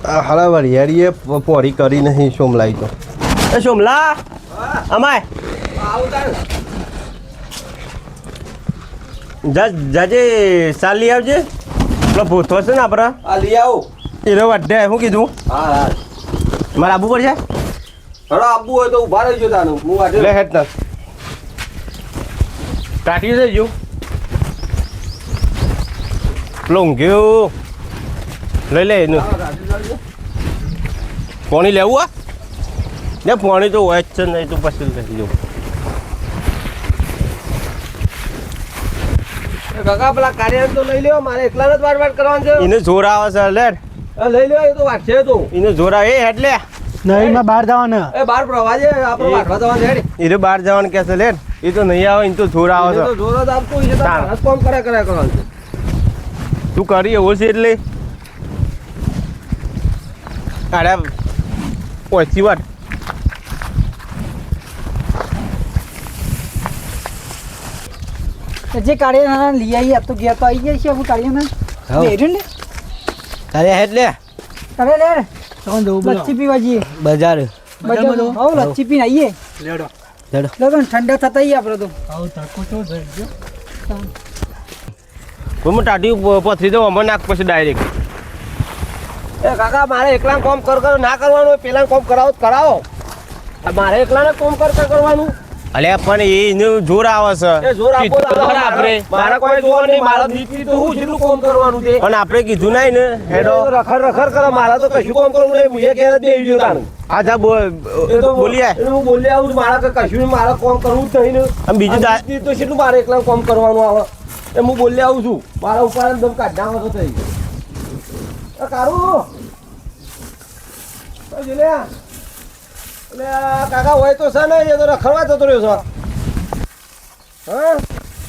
હાલા વરિયાળીએ પોરી કરી નહીં સોમલાઈ તો એ સોમલા અમાય જાજે સાલ લઈ આવજે પેલો ભૂતો છે ને આપણા લઈ આવો એને વાઢે શું કીધું હા મારે આવવું પડશે હડો આવવું હોય તો ઉભા રહીજો તાનું હું વાઢે લે હેઠ ના કાઢી દેજો પેલો ઊંઘ્યો લઈ લે એનું પાણી લેવું આ ને પાણી તો હોય જ છે નહીં તો પછી લઈ જવું કાકા પેલા કાર્ય તો લઈ લ્યો મારે એકલાને જ વાટ કરવાનું છે એને જોર આવે છે લે લઈ લ્યો એ તો વાટશે તો એને જોર આવે એ હેડ લે નહીં માં બહાર જવાના એ બાર પ્રવાજે આપણે વાટવા જવાનું હેડ એને બહાર જવાનું કે છે લે એ તો નહીં આવે એને તો જોર આવે તો છે જોર જ આપતું હોય છે તો કોમ કરે કરવાનું છે તું કરી એવો છે એટલે અરે ઓછી વાત જે કાઢ્યા લઈ આવી તો ગયા તો આવી જાય છે હું કાઢ્યા ને ને તારે હેડ લે કરે લે લચ્છી પીવા જઈએ બજાર હો લચ્છી પીને આવીએ લેડો ઠંડા થતા આવીએ આપણે તો કોઈ હું ટાટી પથરી દઉં અમે નાખ પછી ડાયરેક્ટ એ કાકા મારે એકલા કોમ કર ના કરવાનું પેલા કોમ કરાવો તો કરાવો મારે એકલાને કોમ કર કરવાનું અલ્યા પણ એનું જોર આવે છે એ જોર આપો કીધું તો ખરા આપણે મારા કોઈ જોર નહીં મારા નીતિ તો હું જેટલું કોમ કરવાનું છે પણ આપણે કીધું નહીં ને હેડો રખર કરે મારા તો કશું કોમ કરવું નહીં મુજે કે દેવી જો તાનું આ જા બોલીએ હું બોલી આવું છું, મારા કશું નહીં, મારા કોમ કરવું જ નહીં ને આમ બીજું નીતિ તો કેટલું મારે એકલા કોમ કરવાનું આવે એ હું બોલી આવું છું મારા ઉપર દમ કાઢવા તો થઈ કારું એટલે કાકા હોય તો છે ને એ તો રખડવા જતો રહ્યો છે હા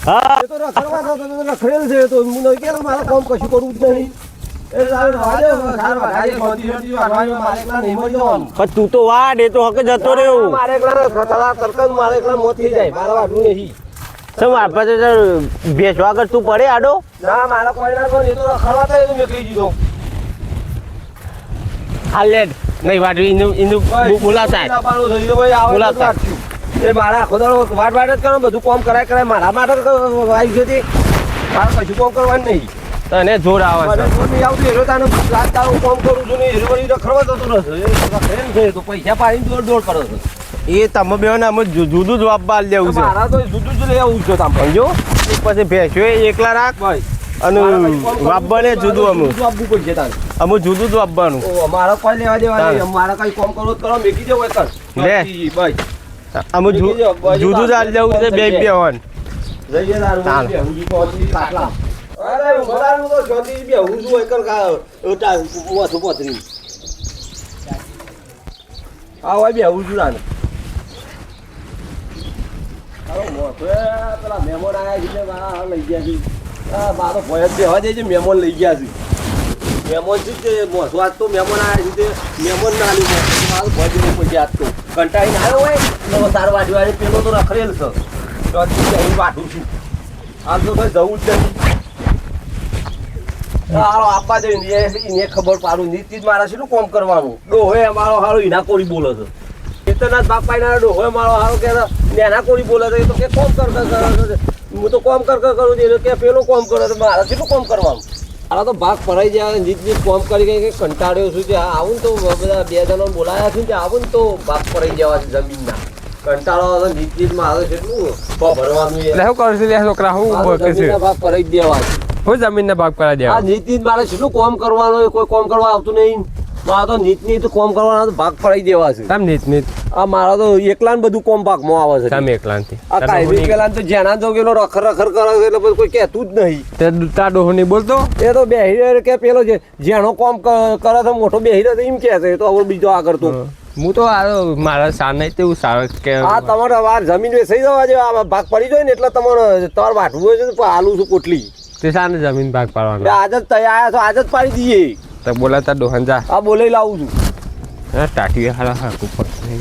હા એ તો રખડવા જતો રખડેલ છે તો હું નહીં કે મારે કામ કશું કરવું જ નહીં એ સારું વાડે સારું વાડે કોન્ટિન્યુટી વાડવાનું મારે એકલા નહીં મળી જવાનું પણ તું તો વાડ એ તો હક જતો રહ્યો મારે એકલા ખતરા તરકન મારે એકલા મોત થઈ જાય મારે વાડવું નહીં સમ આપણે ભેસવા આગળ તું પડે આડો ના મારા કોઈ ના કોઈ એ તો રખડવા થાય તો મેં કહી દીધો આ લેડ નહીં વાડવી એનું બોલાતા બોલાતા એ મારા આખો દાડો વાટ વાટ જ કરો બધું કોમ કરાય મારા માટે આવી ગયો હતી મારે કશું કોમ કરવાનું નહીં તને જોર આવે છે મને જોર નહીં આવતું એનો તાનો રાત દાડો કોમ કરું છું ને એનો વળી રખડવા જતો રહેશે એ રખડેલ છે તો પૈસા પાડીને દોડ કરે છે એ તમે બે ને અમે જુદું જ વાપવા લેવું છે મારા તો જુદું જ લઈ આવું છે તમે સમજો પછી ભેંસ્યો એકલા રાખ ભાઈ અને વાપવાને જુદું અમે આપવું પડશે તારે અમે જુદું જ વાપવાનું મારા કોઈ લેવા દેવા નહીં મારા કઈ કોમ કરો કરો મેકી દેવો કર લે. ભાઈ અમે જુદું જ આલી દેવું છે બે બે હોન જઈએ તારું ચાલ. બેહુજી પહોંચી કાટલા અરે ઉભરાનું તો જોતી બેહું છું એકર કા ઓટા મોથું પોતરી આ હોય બેહું છું રાને હાલો મોથે પેલા મહેમાન આયા છે મારા લઈ ગયા છે આ મારો ભય જ બેહવા દે છે મહેમાન લઈ ગયા છે મહેમાન છે તે મોથું આજ તો મહેમાન આયા છે તે મહેમાન ના આલ્યું મારું ભય જેવું પછી આજ તો કંટાળીને આવ્યો હોય તો તાર વાડવા પેલો તો રખડેલ છે તો અહીં વાઢું છું આમ તો કઈ જવું જ નથી હાલો આપવા દે એને ખબર પાડું નીતિ જ મારા શું કોમ કરવાનું ડોહે મારો હારો ઈના કોરી બોલે છે ચેતનાથ બાપા ના ડોહે મારો હારો કે નેના કોરી બોલે છે એ તો કે કોમ કર હું તો કોમ કર કરું છું કે પેલો કોમ કરે તો મારા કેટલું કોમ કરવાનું મારા તો ભાગ ભરાઈ જાય નીત કોમ કરી ગઈ કંટાળ્યો છું કે આવું ને તો બધા બે જણા બોલાયા છું કે આવું ને તો ભાગ ભરાઈ જવા છે જમીનના કંટાળો નીતિ મારે કેટલું ભરવાનું શું કરું છું છોકરા હું ભાગ ભરાઈ દેવા છે હું જમીન ને ભાગ કરાવી દેવા આ નીતિ મારે શું કોમ કરવાનું કોઈ કોમ કરવા આવતું નહીં મારા તો નીતિ તો કોમ કરવાના ભાગ પડાઈ દેવા છે તમ નીત નીત આ મારા તો એકલા બધું કોમ ભાગમાં આવે છે તમે એકલાંથી આ કાયમી પેલા તો જેના જો પેલો રખર કરે છે એટલે પછી કોઈ કહેતું જ નહીં તે તાર ડોહો નહીં બોલતો એ તો બેહી કે પેલો છે જેનો કોમ કરે છે મોટો બેહી રહ્યો એમ કહે છે એ તો હવે બીજો આગળ તો હું તો મારા સાર નહીં તેવું સારું કે આ તમારે વાર જમીન વેચાઈ જવા જે આ ભાગ પડી જાય ને એટલે તમારે તમારે વાટવું હોય છે તો આલું છું પોટલી તે સાને જમીન ભાગ પાડવાનો આજ જ તૈયાર છો આજ જ પાડી દઈએ તો બોલાતા ડોહન જા આ બોલાઈ લાવું છું ટાટી હારા હાકું પડશે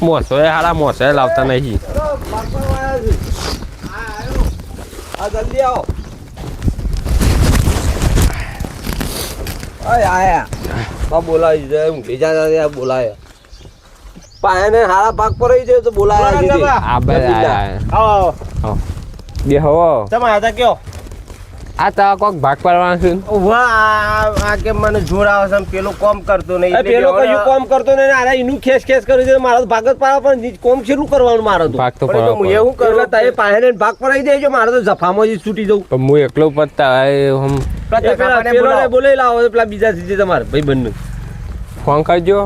મોસો એ હારા મોસો એ લાવતા નહીં આ જલ્દી આવો અય આયા બા બોલાવી જાય ઊંઘી જા બોલાય પાયાને હારા ભાગ પર રહી જાય તો બોલાયા છે આ બધા આવો બે હવો તમે હતા કયો આ તો કોક ભાગ પાડવાનો છે આ કે મને જોર આવે છે પેલો કોમ કરતો નહીં પેલો કયું કોમ કરતો ને આરા એનું ખેસ ખેસ કર્યું છે મારો તો ભાગ જ પાડવા પણ કોમ છેલ્લું કરવાનું મારો તો ભાગ તો પણ પાડવા હું એવું કરું તારે પાયાને ભાગ પડાવી દેજો મારો તો જફામાં જ છૂટી જવું પણ હું એકલો પત્તા હમ પેલો બોલાવી લાવો પેલા બીજા સીધે તમારે ભાઈ બંને ફોન કરજો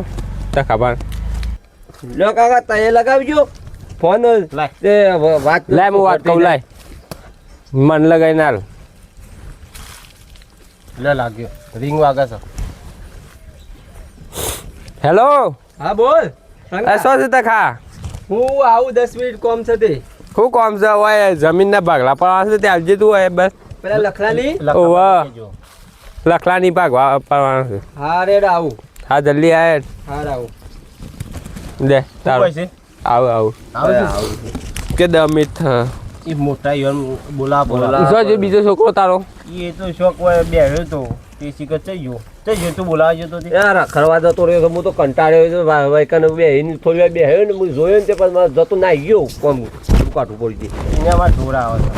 તો ખબર લો કાકા તય લગાવજો ફોન તે વાત લાય હું વાત કહું લાય મન લગાઈ ના લે લાગ્યો રિંગ વાગે છે હેલો હા બોલ શું છે તે ખા હું આવું 10 મિનિટ કોમ છે તે શું કામ છે હોય જમીનના ભાગલા પડવાના છે તે આવજે તું હોય બસ પેલા લખલાની ઓવા લખલાની ભાગવા પડવાના છે હા રેડ આવું હા જલ્દી આય હા આવું દે તારું છે આવું કે 10 મિનિટ એ મોટા યોન બોલા શું છે બીજો છોકરો તારો એ તો શોક હોય બેહ્યો તો તે શીખર ચઈ ગયો તું બોલાવા જતો તે યાર ખરવા જતો રહ્યો હું તો કંટાળ્યો છું વાયકાને બેહીને થોડી વાર બેહ્યો ને હું જોયો ને તે પણ મારે જતો ના ગયો કોમ કાઢવું પડી ગયું એને વાર જોર આવે છે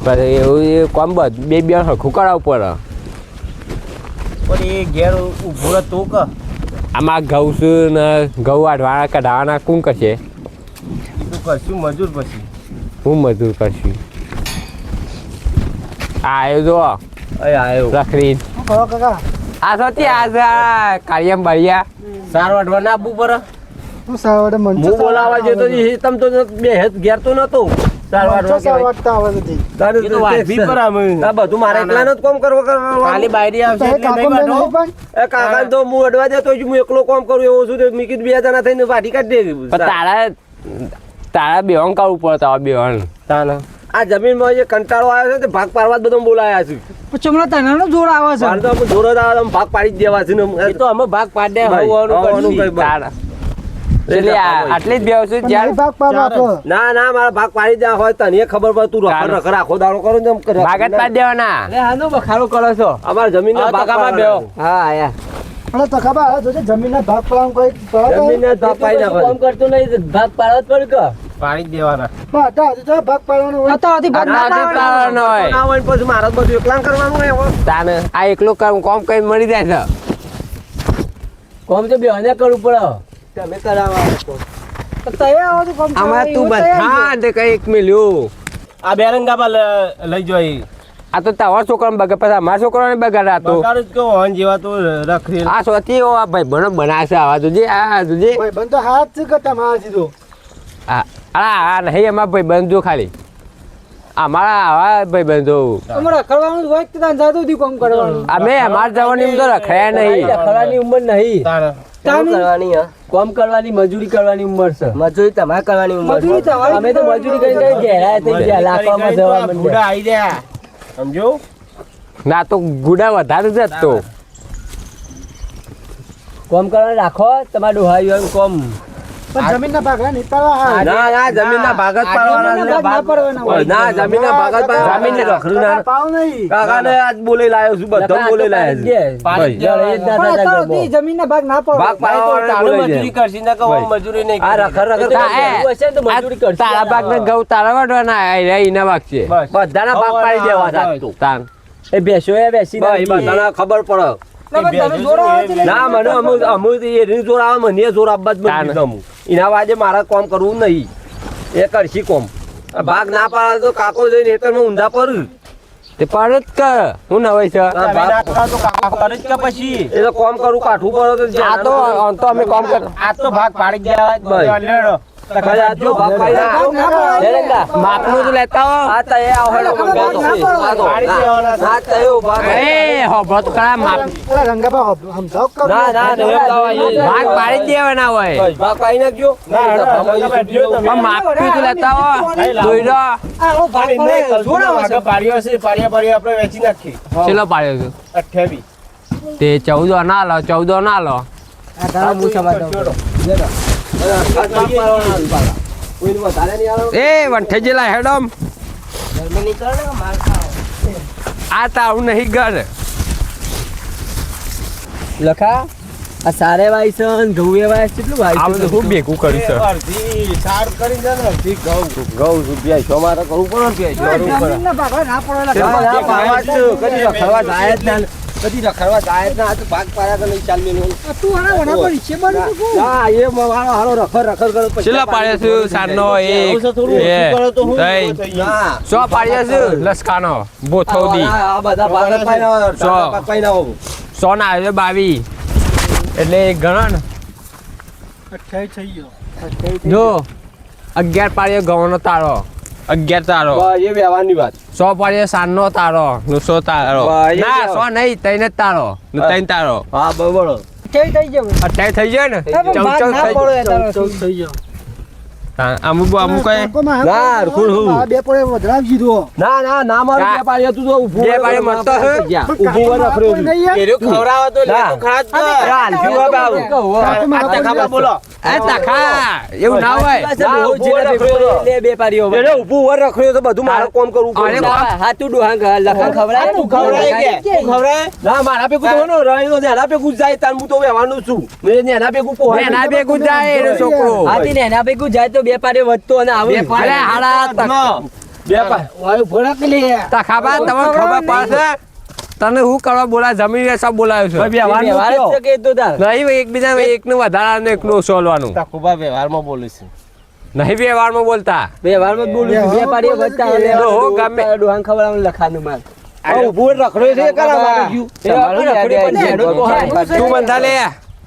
પણ એવું એ કોમ બધ બે હરખું કરાવવું પડે પણ એ ઘેર ઊભો રહે તો કે આમાં ઘઉં છું ને ઘઉં વાઢવાના કઢાવાના કોણ કરશે તું કરશું મજૂર પછી હું મજૂર કરશું આવ્યો જો આવ્યો રખડી શું કરો કાકા આ સોથી આ કાર્યમ બળિયા સાર વાટવા ના આપવું પડે હું સાવડે મનસો હું બોલાવા જતો તમ તો બે હેત ઘેર તો નતો સાવડતા આવે નથી એ તો વાઢવી પર અમે આ બધું મારે એકલાનો જ કામ કરવો કાલી બાયરી આવશે તો એ એટલે કાકો નહીં નહીં વાટો પણ એ કાકા તો હું અડવા જતો છું હું એકલો કામ કરું એવો છું મેં કીધું બે જણા થઈને વાટી કાઢી દે પણ તારા બેહન કાઢવું પડે તારા બેહન તાના આ જમીનમાં જે કંટાળો આવ્યો છે તે ભાગ પાડવા જ બધા બોલાયા છે પછી હમણાં તનાનો જોર આવે છે મારે તો આપણે જોર જ આવે તો ભાગ પાડી જ દેવા છે ને એ તો અમે ભાગ પાડ દે ભાઈ, હવાનું હવાનું કરશું. કઈ તારા એટલે આટલી જ બેહું છું પણ જ્યાં નહીં ભાગ પાડવા આપો. ના ના મારા ભાગ પાડી દેવા હોય તને ખબર પડે તું રખડ રખડ આખો દાડો કરો ને એમ કરે. ભાગત પાડી દેવાના અરે હાનો બખારો કરો છો અમારા જમીનના હા, તો ભાગ કાકા પાડવાના. બેહો. હા આયા પણ તો ખબર આવે જોજે જમીનના ભાગ પાડવાનું કોઈ જમીનના ભાગ પાડી કામ નાખવાના. કરતો નહીં ભાગ પાડવા જ પડે કે પાડી જ દેવાના હતા હજુ તો ભાગ પાડવાનો હોય આ ના પાડવાનો હોય. ના હોય ને પછી મારે જ બધું એકલા કરવાનું હોય હવે. તાને આ એકલો કોમ કઈ મળી જાય કોમ તો બેહને કરવું પડે તમે કરાવવા તો તૈયાર આવો તો કોમ છે આમાં થાય, તું એવું તૈયાર બધા તે કઈક મિલ્યું આ બેરંગામાં લઈ જોઈ આ તો તારા છોકરાને બગાડ પછી અમારા છોકરાને બગાડ આ તો બગાડ જ કહો હન જેવા તો રખડી આ સોથી આ ભાઈ બનો બનાવશે આવા જોજે આ જોજે ભાઈ બંધ તો હાથ છે કે તમારા સીધો આ નહીં અમારા ભાઈ બંધો ખાલી અમારા આવા ભાઈ બંધો તમારે રખડવાનું હોય કે તાન જાતું હતી કોમ કરવાનું અમે અમારા જવાની તો રખડ્યા નહીં રખડવાની ઉંમર નહીં તારા કામ કરવાની હા કોમ કરવાની મજૂરી કરવાની ઉંમર છે મજૂરી તમારે કરવાની ઉંમર મજૂરી તમારી અમે તો મજૂરી કરી ઘેરા થઈ ગયા લાખવામાં જવા ભૂડા માંડ્યા આવી ગયા સમજો ના તો ગુડા વધારે જ તો કોમ કરવાનું રાખો તમારે ડોહાઈ કોમ પણ જમીનના ભાગલા નહીં પાડવા હા ના ના જમીનના ભાગ જ પાડવાના જમીનના છે. ભાગ ના પાડવાના હોય. ના જમીનના ભાગ જ પાડવાના. જમીનને રખડું ના પાવ નહીં કાકાને આજ બોલી લાયો છું બધા બોલી લાયા છે પાડી જ દેવાના. પણ અત્યાર સુધી જમીનના ભાગ ના ભાગ પાડવા પાડવાના તારું બોલાઈ મજૂરી જાય. કરશી ના કહો ભાઈ. મજૂરી નહીં આ કરી. રખડ રખડ તા- કરે. એવું હશે ને તો મજૂરી કરશે. તારા ભાગ ને ઘઉં તારા વાટવાના એના ભાગ છે બસ. બધાના ભાગ પાડી દેવા છે આજ તો. તાન એ બેસો એ બેસી ભાઈ બધાને ખબર પડે ના, પણ તમે જોર આવે છે ના મને અમુ એની જોર આવે મને જોર આપવા જ મંડી દઉં. એના વાજે મારે કામ કરવું નહીં એ કરશી કોમ આ ભાગ ના પાડે તો કાકો જઈને હેતરમાં ઊંધા પર તે પર જ કર હું નવાઈ છે આ તમે ના ભાગ કરો તો કાકા કરે જ કે પછી એ તો કામ કરું કાઠું પડે તો આ તો આમ તો અમે કામ કર આ તો ભાગ પાડી જ દેવા જ ભાઈ. બધો લેડો. ભાઈ, આ જો ભાગ પાડી ભાગ ના નાખો. પાડે. લેરેંગા. માપનું જ લેતા હો આ તો એ આવડે મંગાતો. આ તો. પાડી દેવાના છે. આ તો એવું ભાગ. એ હો બહુ કરા માપ પેલા રંગાબા સમજાવ કરો ના ના ના, એમ દાવા એ. ભાગ પાડી જ દેવાના હોય ભાઈ, ભાગ પાડી નાખજો ના, ના, ના, બેઠ્યો તમે. પણ માપનું જ લેતા હો જોઈ લો આવો ભાગ પાડી નહીં, પાડે, જોર આવે છે. આગળ પાડ્યો હશે, પાડ્યા આપણે વેચી નાખી ચેલો પાડ્યો છે 28. તે 14 ના લો 14 ના લો આ તારા હું સમાધાન. આ ભાગ પાડવાના પાડા. કોઈને વધારે નહીં આવે. એ વંઠે જેલા હેડમ આ તાવ નહીં ઘર લખા આ સારે વાય છે ને ઘઉં એ વાય કેટલું વાય આ બધું હું ભેગું કર્યું છે અડધી સાર કરી દે ને અડધી ઘઉં રૂપિયા છો મારે કરવું પડે ને કરવું પડે જમીનના ભાગમાં ના પડે ના, લખા. ના, પાવા જ છે. કદી રખડવા જાય જ ના. કદી રખડવા જાય જ ના. આ તો ભાગ પાડ્યા કે નહીં ચાલ મેલું. આ તું આના વડા પર નીચે બની તું કોણ? ના, એ મારો હારો રખડ કરે પૈસા છેલ્લા પાડ્યા છે સારનો એક બે ત્રણ ના. 100 પાડ્યા છે લસકાનો બોથોદી આ બધા ભાગ પાડ્યા, સો. ભાગ પાડ્યા હોવું. 100 ના આવ્યો 22 એટલે ગણો ને 28 થઈ ગયો. જો 11 પાડ્યો ઘઉંનો તારો 11 તારો બસ, એ વ્યવહારની વાત. 100 પાડ્યો સારનો તારો 100 તારો વાહ, એ ના કેવો? 100 નહીં 3 જ તારો 3 તારો હા, બરોબર. 28 થઈ ગયો. 28 થઈ જાય ને એ પણ ભાગ 14 ના થઈ પડે તારો. 14 થઈ ગયો. અમુક અમુક કઈ કાકોમાં હાલ ના, પડે. રખું હું. આ બે પડે વધરાવજી દો. ના, ના, ના, મારું કા- બે પાડ્યા તું તો ઊભું બે રહે, પાડ્યા મારા મરતો પાસે હે? ગયા. પણ ઊભું રહે, કાકોમાં રખડ્યો કોઈ નહીં યાર. ખવડાવો તો લે ના. તો ખરા જ ને. હાલથી ઉભા બાબુ. કાકોમાં આ તખાબા બોલો એ તખા એવું ના હોય ના, ઊભું રહે, રખડ્યો. બે પાડીઓ એને ઊભું વર રખડ્યો તો બધું મારે કોમ કરવું અરે પડે. કોમ. હાથું ડોહાં લખા ખવડાય તું ખવડાય કે તું ખવડાય ના, મારા ભેગું તો એનો રહ્યો ને એના ભેગું જ જાય તાર હું તો વ્યવહારનું છું. મેં એના ભેગું પોહાય. એના ભેગું જાય એનો છોકરો હાથી ને એના ભેગું જાય તો બે પાડે વધતો અને આવે બે પાડે. અરે હાડા ના, બે પાડે. વાયુ ભડક લે. તખાબા તમને ખબર પડશે તને હું કરવા બોલા જમીન વેચવા બોલાયો છે ભાઈ વ્યવહારનું કયો? નહીં એકબીજા એકનું વધારાનું એકનું સોલવાનું તખુબા વ્યવહારમાં બોલું છું નહીં વ્યવહારમાં બોલતા વ્યવહારમાં તો હો ગમે આ ઊભું વર રખડ્યો છે એ કરા મારે ગયું. તું બંધા લે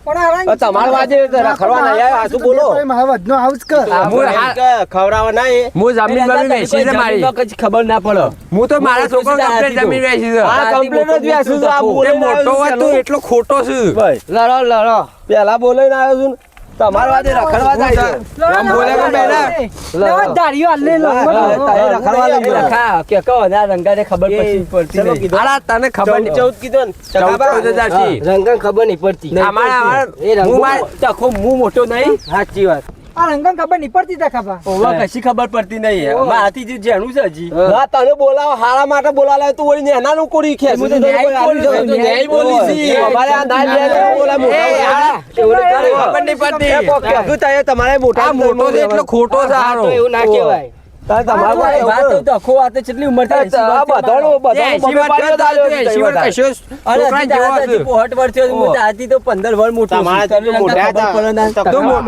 પણ આ રંગ- તમારા વાજે રખડવા ના આવ્યા, આ શું બોલો? બે ભાઈ વધનો હાઉસ કર. હું હા- ખવડાવવા ના એ હું જમીન બમીન વેચી છે મારી ખબર ના પડે. હું તો મારા છોકરો કમ્પ્લીટ જમીન વેચી છે આ કમ્પ્લેન જ વ્યાસું છું, આ તે બોલે મોટો હોય તું એટલો ખોટો છું ભાઈ લડો લડો પેલા બોલાઈને આવ્યો છું ને. તમારા વાજે રખડવા જાય છે. આમ બોલે કે પહેલા? લેવા ધાર્યો હાલ લે લો. રખડવા લઈ ગયો. આલા તને ખબર નહીં 14 કીધું ને 14,000 થી. રંગન ખબર નહીં પડતી. અમારા હું માર- હું મોટો નહીં. સાચી વાત. આ રંગન ખબર નહીં પડતી તા ખબર. કશી ખબર પડતી નહીં. મારાથી જે જેનું છે હજી. ના, તને બોલાવો હારા માટે બોલાવે તું વળી નેનાનું કોરી ખેંચ. હું તો ન્યાય બોલું છું, ન્યાય બોલી છી. અમારે આ ના ન્યાય બોલા મોટા એ હારા, એવું નહીં કરે. ખબર નહીં પડતી. એ કોક કહેતું તા એ તમારે મોટા આ મોટો છે એટલો ખોટો છે હારો. તમારે આ બધાનું એ એસી વાર થયો તો તું એસી વાર કશો છોકરા જેવો છે. તમારા જેટલું મોટા હતા તું મો-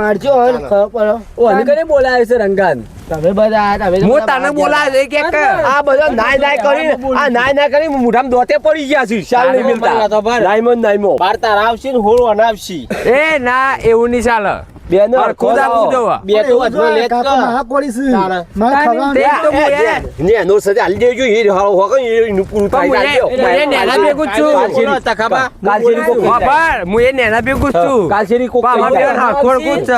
હું તને બોલાવે છે કે આ બધા નાય નાય કરી આ નાય નાય કરી મોઢામાં દોતે પડી ગયા છે શાલ નહીં મિલતા નાઈમન નાઈમો બાર તાર આવશે ને હોળ અનાવશી એ ના એવું નહીં ચાલે બેનો ખુદ આપું જોવા. બે તો વધમાં લેત કાકોમાં હા કોળી છે. તારા. મારે ખાવાનું. તે તો હું એ- ને નો સજા હાલી દેજો એ હારો હોક એનું પૂરું પણ થાય હું એ નેના ભેગું જ છું. બોલો તખાબા કાલશેરી કોક હા, પણ હું એ નેના ભેગું જ છું. કાલશેરી કોક પણ અમારે બેન હાથોડ કૂદ છે.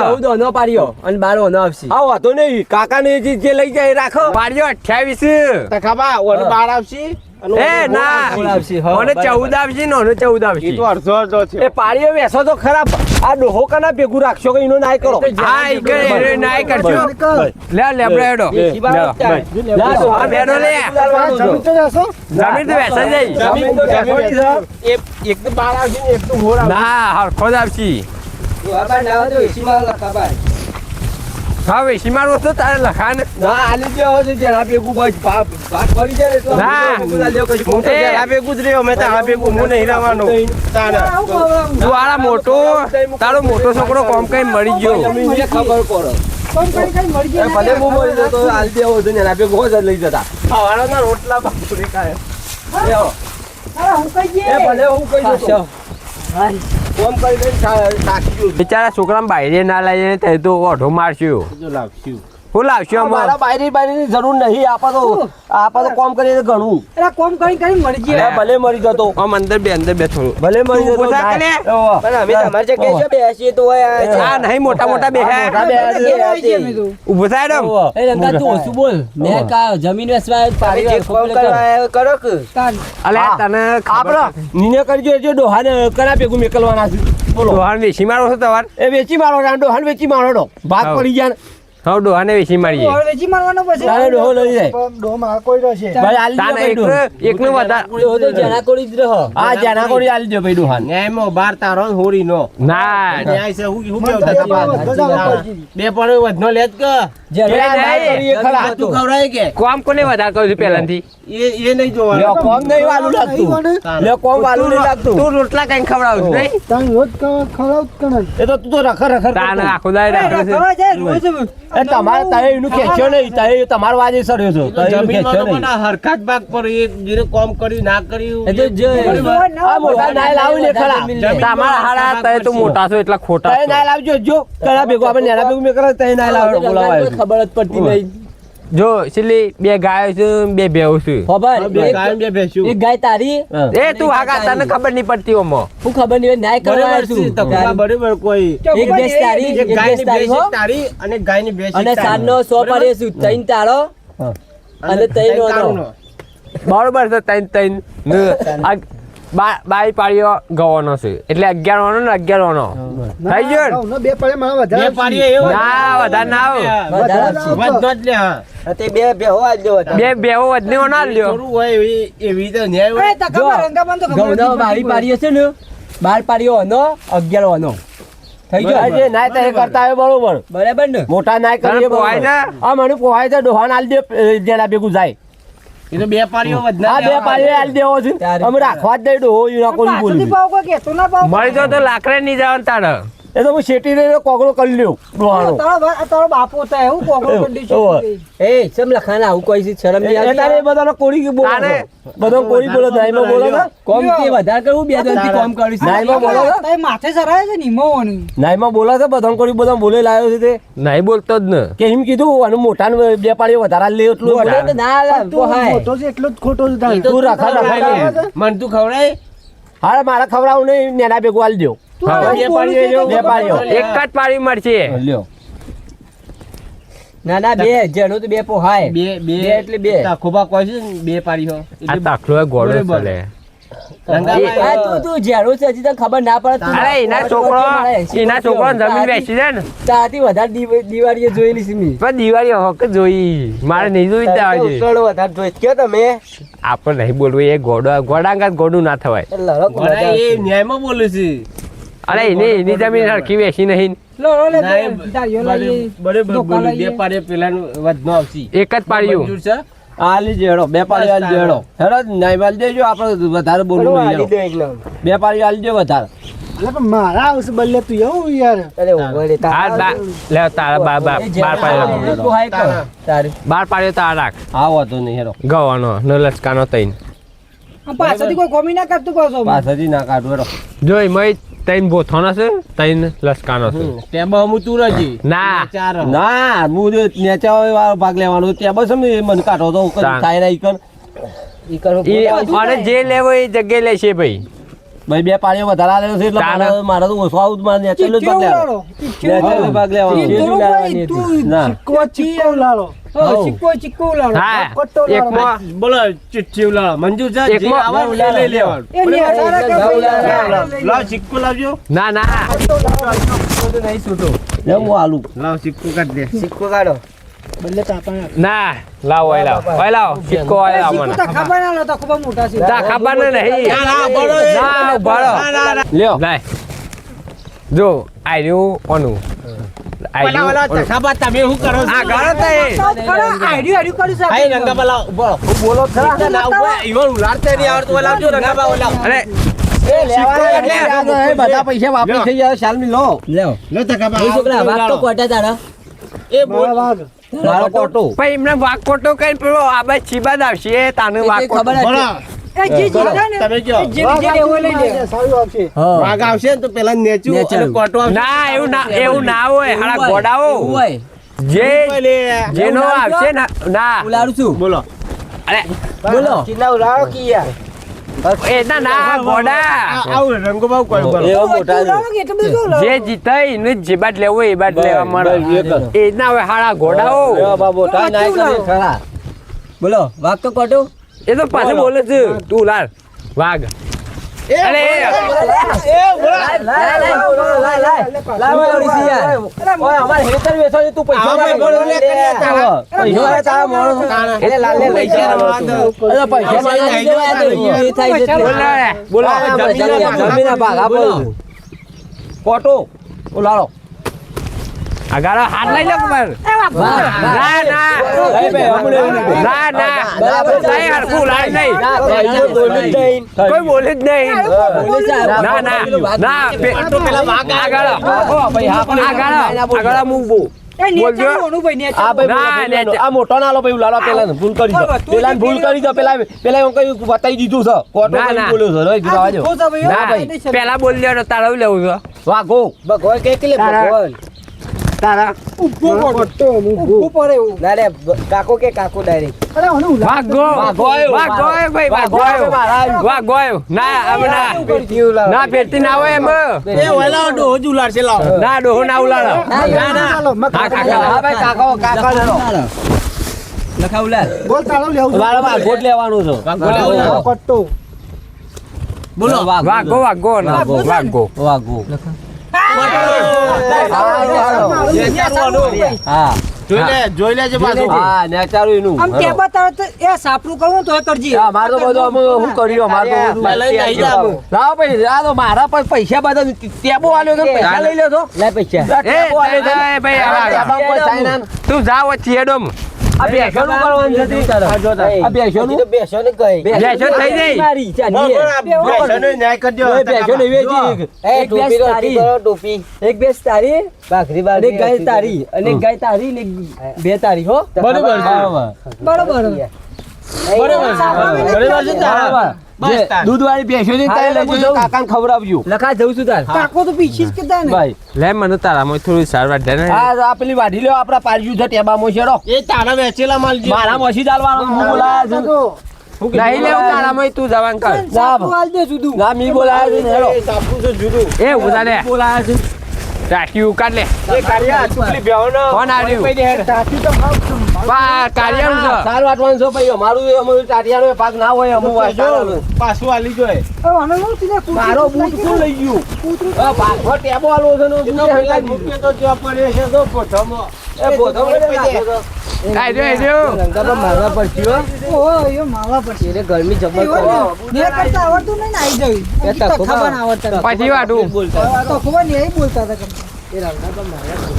હા વાતો નહીં કાકા ને જે લઈ જાય એ રાખો પાડ્યો 28. તખાબા ઓને બાર આવશી અને એ ઓને ના હોળ આવશી. ઓને 14 આવશે ને ઓને 14 એ આવશે. તો અડધો અડધો છે એ પાડીઓ વેસો તો ખરાબ આ ડોહો કના ભેગું રાખશો કે એનો નાય કરો હા ઈ કરે એ નાય કરજો. લે લેબડો હેડો. લા તો આ બેનો લે. જમીન તો જાશો? જમીન તો વેચાઈ જાય. જમીન તો જમીન એક તો બાર આવશે ને એક તો હોળ આવશે ના હરખો જ આવશે. હા વેસી મારો તો તારે લખા ને. ના આલી જે હોય છે જેના ભેગું ભાઈ ભાગ પડી જાય ને એટલે ના. ભેગું ના લેવો કશું હું તો એ. જરા ભેગું જ રહ્યો મેં તારા ભેગું હું નહીં રહેવાનું તારા આવું ખવડાવું. તું આરા મોટો તારો મોટો છોકરો કોમ કઈ મરી ગયો. જમીનને ખબર પડે કોમ કરી કરી મરી એ ગયા ભલે હું મરી જતો આલી દેવો છે ને એના ભેગું હોય જ લઈ જતા હવાના રોટલા બાપુરે ખાય એ હો. અરે હું કઈ એ ગયે. ભલે હું કહી દઉં કોમ કરી દઈને તાકી ગયું બિચારા છોકરા બાયરે ના લાવીએ તે તો ઓઢો મારશું. જો લાવશું હું લાવશું મારા આમાં? બાયરી જરૂર નહીં આપા તો કોમ કરીએ તો ઘણું અરે કોમ કરી કરી મરી એ ગયા. ભલે મરી જતો આમ અંદર બે થોડું. ભલે મરી તું જતો ઊભો થા ના. કે ઓહો. પણ હવે તમારે જગ્યાએ છે બેસીએ તો આ નહીં મોટા મોટા બે હે. મોટા બે બધા ઘેર આવી ગયા અમે તો. ઊભો થાય ને. ઓહો. તાન. અલે હા. તને આપડે નીને કરજો જો ડોહાને કના ભેગું મેકલવાના છે બોલો ડોહાણ વેચી મારો છો તમારે. એ વેચી મારો ડોહાને વેચી મારો ભાગ હા. પડી જાય ને. હવે ડોહાને વેચી મારીએ હવે વેચી મારવાનો પછી તારે ડોહો લઈ જાય ડોહ મારા કોઈ રહેશે ભાઈ આલી દો તાને ભાઈ ડોહો. એકનું વધારે ડોહો તો જેના કોરી જ રહો આ જેના કોરી આલી દો ભાઈ ડોહાને ન્યાયમાં બાર તારો ને હોરી નો ના ન્યાય છે હું મને કેવું તો ટકા બધો દાવા પડી. બે પણ વધનો લે જ કે જેના ના કરીએ ખરા તું ખવડાય કે કોમ કોને વધારે કહું છું પહેલાથી એ નહીં જોવાનું લ્યો કોમ નહીં વાલું લાગતું લ્યો કોમ વાલું નહીં લાગતું તું રોટલા કઈ ખવડાવું છું નહીં તાણ રોજ ખવડાવ કણ એ તો તું તો રખર રખર તાને કરતો. આખો દાડે રાખે છે ખવડાવ જાય રોજ એ તમારે તારે એનું ખેંચ્યો નહીં તારે તમારો વાજે સડ્યો છો તારે એનું જમીનમાં ખેંચ્યો તો નહીં. બધા હરખા જ ભાગ પર એક જીરે કોમ કર્યું ના કર્યું એ તો જો આ મોટા નાય લાવી ને ખરા તમારા હાડા તય તું મોટા છો એટલા ખોટા તય નાય લાવજો જો કડા ભેગો આપણે નેના ભેગું મેં કરે તય નાય લાવજો બોલાવાય ખબર જ પડતી નહીં જો છેલ્લી બે ગાયો છે બે ભેંસ છે ખબર બે કાયમ બે ભેંસ્યું. એક ગાય તારી એ તું આગા તને ખબર નહીં પડતી ઓમો હું ખબર નહીં ન્યાય કરવા બરાબર છે, છું તકવા બરાબર કોઈ એક ભેંસ તારી એક એક ગાયની ભેંસ તારી ભેંસ હો એક તારી અને ગાયની ભેંસ એક અને તારી. સાંજનો 100 પાડે છું તૈન તારો અને તૈન નો તારુંનો. બરોબર છે તૈન બાઈ પાડીઓ ગવાનો છે એટલે 11 વાનો ને 11 વાનો થઈ ગયો ને? બે પડે મારા બે વધારે પાડીએ એવું ના વધારે ના આવ વધનો જ લે, હા. તે બે બે હો આજો બે બેવો વધને ના લ્યો થોડું હોય એવી તો ન્યાય હોય. ગૌડા 12 પાડીઓ છે ને 12 પાડીઓ અનો 11 અનો થઈ ગયો જે નાય તય કરતા હોય બરોબર બરાબર ને મોટા નાય તને કરીએ પોહાય બરોબર. છે? આ મને પોહાય છે ડોહાન આલી દે જેના ભેગું જાય એ તો બે પાડીઓ વધના આ બે લેવા પાડી આલી દેવો છે તારી અમે રાખવા જ દઈ ડોહો યુના કોઈ બોલી પાવ કોઈ કેતો ના પાવ મળી જો તો લાકડે નહીં જવાનું તારે એ તો હું શેટી ને કોગળો કરી લ્યો ડોહાનો તારો બાપો હતા એવું કોકરો ઓહો. કંડિશન એ સમ લખાના આવું કોઈ છે શરમ નહીં એ તારે આવતી બધાનો કોરી કે બોલો તારે. બધો કોરી બોલો નાઈમાં બોલો ને કોમ કે વધારે કરવું બે દંતી કોમ કરીશ નાઈમાં બોલો ને તારે માથે સરાય છે નીમોવાનું નાઈમાં બોલો છે બધા કોરી બધા બોલે લાવ્યો છે તે નહીં બોલતો જ ને કે એમ કીધું અને મોટા બે પાડીઓ વધારે લે એટલું બોલે તો ના પોહાય મોટો છે એટલો જ ખોટો છે તારે. તું રાખા રાખા મન તું ખવડાય હા મારા ખવડાવું નહીં નેના ભેગું આલી દો તું હા. આવું બે બોલું પાડીઓ છે તો બે પાડીઓ. એક જ પાડી મળશે લ્યો ના ના બે જેનો તો બે પોહાય બે બે બે એટલે બે. ખોબા કોઈ છે ને બે પાડીઓ આ તાખલો ગોળો બરાબર. ચલે રંગાભાઈ, આ તું જેનો છે હજી તને ખબર ના પડે તું અરે એના છોકરો જમીન બેસી જાય ને તાથી વધારે દિવાળીએ જોયેલી છે મી પણ દિવાળી હક જોઈ મારે નહીં જોઈ ત્યાં આજે ઉત્તરાયણ વધારે જોઈ કયો તમે આપણે નહીં બોલવું એ ગોડાંગા ગોડું ના થવાય ઘોડા એ ન્યાયમાં બોલે છે અરે એની જમીન હરખી બેસી નહીં લો લો લે ના, દાળીઓ લઈએ. બરાબર ધોકા બોલ્યું. લઈએ. બે પાડીએ પેલાનું વધનો આવશે એક જ પાડ્યું મંજૂર છે? આલી જેડો બે પાડીઓ આલી જેડો હેડો નાઈમાં આલી દેજો આપણે વધારે બોલવું નહીં હેડો. બે પાડીઓ આલી દે વધારે અલે પણ મારા આવશે બલ્લે તું એવું યાર અરે ઓવડે લે તારા બાર પાડ્યો પોહાય કર તારે બાર પાડ્યો તાર રાખ હા વાંધો નહીં હેડો ગવાનો ન લચકાનો તૈન આ પાછળથી કોઈ કોમી ના કરતું પાછો પાછળથી ના કાઢો હેડો જોઈ મય તૈન બોથોનો છે તૈન લચકાનો છે ટેબા હમું તું રજી ના ચાર ના હું નેચા વાળો ભાગ લેવાનો ત્યાં બસ મને કાઢો તો તાન. થાય ના ઈકન ઈ કરો ઈ અને જે લેવો એ જગ્યાએ લેશે ભાઈ ભાઈ બે પાડીઓ વધારે આલેલો છે એટલે તાન. મારે તો ઓછો આવું મારે નેચરલ જ ભાગ લેવાનો નેચરલ જ ભાગ લેવાનો ના. ચીક્કો લાલો ચીક્કો લાલો હા કટ્ટો લાલો એકમાં બોલો ચિઠ્ઠી ઉલાળો. મંજૂર છે જે એકમાં આવે એ લઈ લેવાનું એ નેસારા લાવો, લાવ સિક્કો લાવજો ના ના નહીં છૂટો લે હું આલુ લાવ સિક્કો કાઢ દે સિક્કો કાઢો બલ્લે તાપા ના લાવ ઓય લાવ સિક્કો ઓય લાવ મને તો ખબર ના લો તો ખૂબ મોટા છે તા ખબર ને નહીં ના, ના, બળો એ. ના બળો ના, ના, ના. લ્યો લાય જો આર્યું ઓનું ઓલા, ઓલા, ચખાબા તમે શું કરો છો? આ ગણો તે આઈડિયો કરી છે આઈ રંગાબા લાવ, ઉભો. બોલો ખરા ના, ઉભો. ઈવન ઉલાળતે નહીં આવડતું, ઓલા લાવજો, રંગાબા, ઓલા. અરે બધા પૈસા વાપસ થઈ જાય શાલમી લો લેવો લો, ચખાબા, એ છોકરા આવડતું વાત તો ઉલાળો. કોટા તારા એ બોલ. મારો કોટો ભાઈ એમને વાઘ ખોટો કઈ પેલો આ બાઈ ચીબાદ આવશે તાનું વાઘ ખબર ખોટો બોલો. એ જે જીતા ને તમે કહો. જે લેવો લઈ લે સારું આવશે હા વાઘ આવશે ને તો પેલા નેચું નેચું. અને કોટો આવશે. ના એવું ના હોય હાડા ગોડાઓ હોય જે બોલે. જેનો આવશે ને ના ઉલાડું છું બોલો. અરે બોલો કેટલા ઉલાળો કિયા એ ના ગોડા આવું રંગોબા કોઈ બોલો. એવો મોટા છે. ઉલાળો કે એટલું બધું ઉલાળો. જે જીતાય એને જે બાદ લેવો એ બાદ લેવા મળે બસ, એ ના હોય હાડા ગોડાઓ એવા બાબો ટાઈ નાય કરે ખરા બોલો વાઘ તો કોટો એ તો પાછું બોલે છે તું લાલ વાઘ અરે ઓય અમાર હેતર વેચો છે તું પૈસા ભાઈ, માંગે. બોલો લે, કરી તારા. પૈસા લે તારા મોણો. એટલે લાલ લે લઈ જા. અરે પૈસા માંગે લઈ જવા દે. એ થાય છે એટલે. બોલો જમીનના ભાગ આપો. કોટો ઓ લાલો. આગળ હાથ લઈ લો કુમાર ના ના એ બે હમણે ના ના બરાબર છે. નહીં હરખું લાય નહીં નહીં. કોઈ બોલે જ નહીં ના ના ના આગળ ભાઈ હા પણ આગળ મૂકવું બોલજો આ ભાઈ ના, ભૂલ ને- આ મોટો ના લો ભાઈ લાલો પેલા ભૂલ કરી દો પેલા ભૂલ કરી દો પેલા હું કઈ બતાવી દીધું છે કોટો ના, કઈ ના. બોલ્યો છે રોય દીધા વાજો ના ભાઈ પેલા બોલ્યો તો તારે લેવું છે વાગો ભગવાન કે કે ભગવાન તારા ઊભું પડે એવું. ના રે કાકો કે કાકો ડાયરેક્ટ અરે ઓનું ઉલાળો. વાગો વાગો આવ્યો. વાગો આવ્યો ભાઈ વાગો આવ્યો વાગો આવ્યો ના હવે ના ફેરતી ના હોય એમ ના ડોહો ના ઉલાડો ચાલો, મત હા, કાકા. હા ભાઈ કાકા કાકા લેલો લખાવલા બોલ તાળો લેવું છે. મારા માં ગોટ લેવાનું છે પટ્ટો. બોલો વાગો વાગો ના વાગો વાગો જોઈ લેજે પાછું. હા નેચારું એનું આમ ટેબા તાળો તો એ સાપરું કરવું તો કરજી. હા, મારે તો બધું અમે શું કર્યું અમારે તો બધું લઈને આવી જાવ. લાવો ભાઈ આ તો મારા પર પૈસા બધા ટેબો આલ્યો તો પૈસા લઈ લ્યો તો લે પૈસા ટેબો આલ્યો તો. એ ભાઈ આ આવા. ટેબામાં કોઈ થાય ના. તું જાવ ચેડોમ આ બેસવાનું કરવાનું છે તે. આ બેસવાનું? બેસો ને કઈ બેસો થઈ જાય મારી ચાની બેસવાનો ન્યાય કરજો. એ બેસવાનું એવી હતી. એ એક ટોપી બેસ તારી તારી. કરો ટોપી એક બેસ તારી ભાખરી અને બાખરી એક ગાય તારી અને એક ગાય તારી ને એક બે તારી હો બરોબર છે. બરોબર. બરોબર છે તારા. જે દૂધવાળી ભેંસો છે તારે લઈ જજો, કાકાને ખવડાવજો લખા જઉં છું તાર કાકો તો પીછી જ કીધા ને. ભાઈ લે મને તારામાં થોડું સારવાર દે ને આ પેલી વાઢી લ્યો આપડા પાડ્યું છે ટેબામાં છેડો એ તારા વેચેલા માલ જે. મારા મસી ચાલવાનો હું બોલાયા છું નહીં લેવું તારામાં તું જવાન કર સાપરું આલ દે જુદું. ના મી બોલાયા છું ને હેડો. એ સાપરું છે જુદું. એ ઉધા લે બોલાયા છું ટાટ્યું કાઢ લે એ કાળિયા, ચૂકલી બેહોનો. કોણ આવ્યું સાચું તો ખાવ છું. કાર્યનું છે સાર વાટવાનું છે ભાઈ અમારું અમારું ટાટિયાનો ભાગ ના હોય અમુ જો, પાછું આલી જોઈએ. હવે આનો શું થયું? કૂતરું મારો બૂટ નાખી કોણ લઈ ગયું કૂતરું પાછો ટેબો આલો છે ને એ તો બૂટ પેલા હેલાઈ મૂકે તો ત્યાં પડે છે તો પોથામાં. એ બોધો મને નાખ્યો તો. કાઢ્યો રંગા મારવા પડશે હો ઓહો, એ માવા પડશે. એને ગરમી જબર એવો ને, ને કરતા આવડતું નહીં ને આઈ જવી. એ તખો તખા પણ આવડતા. પછી વાટું તો ખબર નહીં, એ બોલતા હતા ગમે. એ રંગા મારવા